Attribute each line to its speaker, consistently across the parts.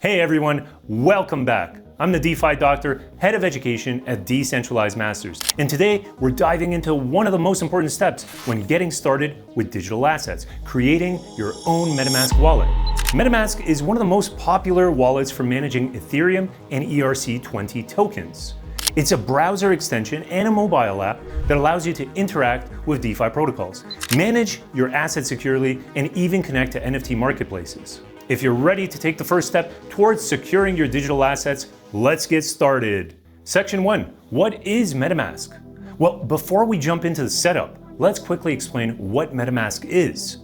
Speaker 1: Hey everyone, welcome back. I'm the DeFi Doctor, Head of Education at Decentralized Masters. And today we're diving into one of the most important steps when getting started with digital assets, creating your own MetaMask wallet. MetaMask is one of the most popular wallets for managing Ethereum and ERC20 tokens. It's a browser extension and a mobile app that allows you to interact with DeFi protocols, manage your assets securely, and even connect to NFT marketplaces. If you're ready to take the first step towards securing your digital assets, let's get started. Section 1. What is MetaMask? Well, before we jump into the setup, let's quickly explain what MetaMask is.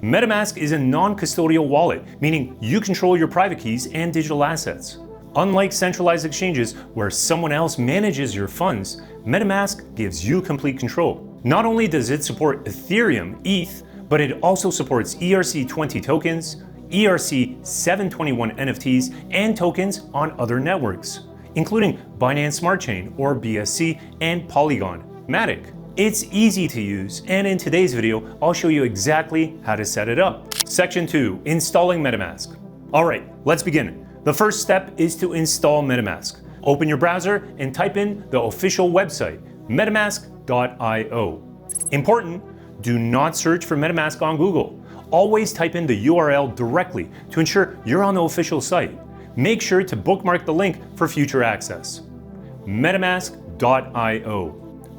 Speaker 1: MetaMask is a non-custodial wallet, meaning you control your private keys and digital assets. Unlike centralized exchanges where someone else manages your funds, MetaMask gives you complete control. Not only does it support Ethereum, ETH, but it also supports ERC20 tokens, ERC721 NFTs, and tokens on other networks, including Binance Smart Chain or BSC and Polygon, Matic. It's easy to use, and in today's video, I'll show you exactly how to set it up. Section 2. Installing MetaMask. Alright, let's begin. The first step is to install MetaMask. Open your browser and type in the official website, metamask.io. Important, do not search for MetaMask on Google. Always type in the URL directly to ensure you're on the official site. Make sure to bookmark the link for future access. metamask.io.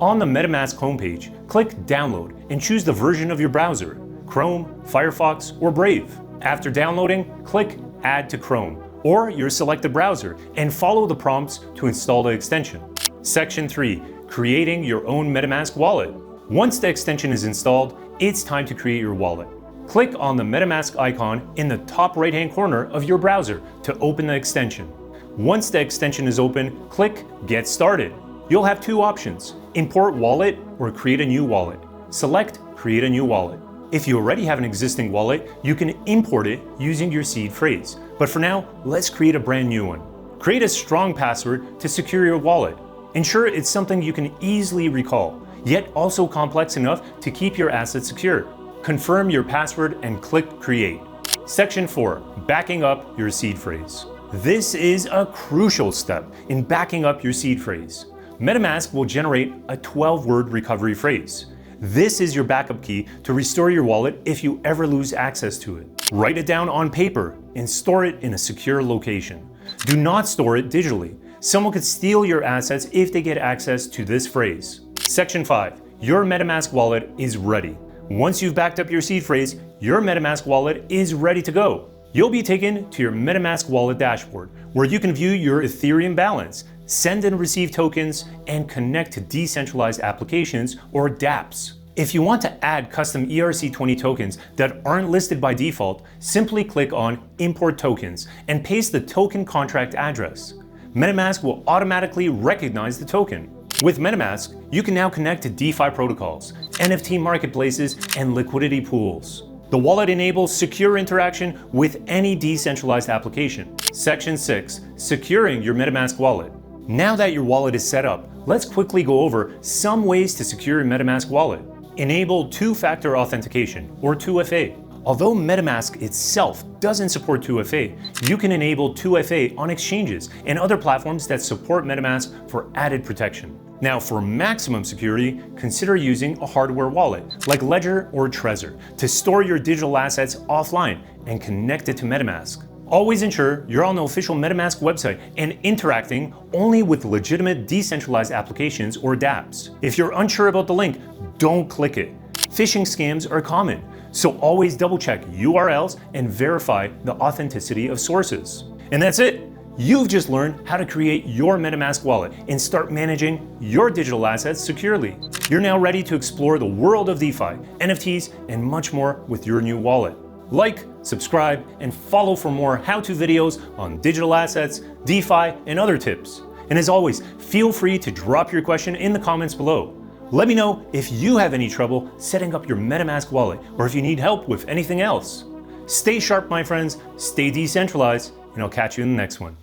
Speaker 1: On the MetaMask homepage, click Download and choose the version of your browser, Chrome, Firefox, or Brave. After downloading, click Add to Chrome or your selected browser and follow the prompts to install the extension. Section 3. Creating your own MetaMask wallet. Once the extension is installed, it's time to create your wallet. Click on the MetaMask icon in the top right-hand corner of your browser to open the extension. Once the extension is open, click Get Started. You'll have two options, Import Wallet or Create a New Wallet. Select Create a New Wallet. If you already have an existing wallet, you can import it using your seed phrase. But for now, let's create a brand new one. Create a strong password to secure your wallet. Ensure it's something you can easily recall, yet also complex enough to keep your assets secure. Confirm your password and click Create. Section 4. Backing up your seed phrase. This is a crucial step in backing up your seed phrase. MetaMask will generate a 12-word recovery phrase. This is your backup key to restore your wallet if you ever lose access to it. Write it down on paper and store it in a secure location. Do not store it digitally. Someone could steal your assets if they get access to this phrase. Section 5. Your MetaMask wallet is ready. Once you've backed up your seed phrase, your MetaMask wallet is ready to go. You'll be taken to your MetaMask wallet dashboard, where you can view your Ethereum balance, send and receive tokens, and connect to decentralized applications or dApps. If you want to add custom ERC20 tokens that aren't listed by default, simply click on Import Tokens and paste the token contract address. MetaMask will automatically recognize the token. With MetaMask, you can now connect to DeFi protocols, NFT marketplaces, and liquidity pools. The wallet enables secure interaction with any decentralized application. Section 6. Securing your MetaMask wallet. Now that your wallet is set up, let's quickly go over some ways to secure your MetaMask wallet. Enable two-factor authentication, or 2FA. Although MetaMask itself doesn't support 2FA, you can enable 2FA on exchanges and other platforms that support MetaMask for added protection. Now, for maximum security, consider using a hardware wallet like Ledger or Trezor to store your digital assets offline and connect it to MetaMask. Always ensure you're on the official MetaMask website and interacting only with legitimate decentralized applications or dApps. If you're unsure about the link, don't click it. Phishing scams are common, so always double-check URLs and verify the authenticity of sources. And that's it! You've just learned how to create your MetaMask wallet and start managing your digital assets securely. You're now ready to explore the world of DeFi, NFTs, and much more with your new wallet. Like, subscribe, and follow for more how-to videos on digital assets, DeFi, and other tips. And as always, feel free to drop your question in the comments below. Let me know if you have any trouble setting up your MetaMask wallet or if you need help with anything else. Stay sharp, my friends, stay decentralized, and I'll catch you in the next one.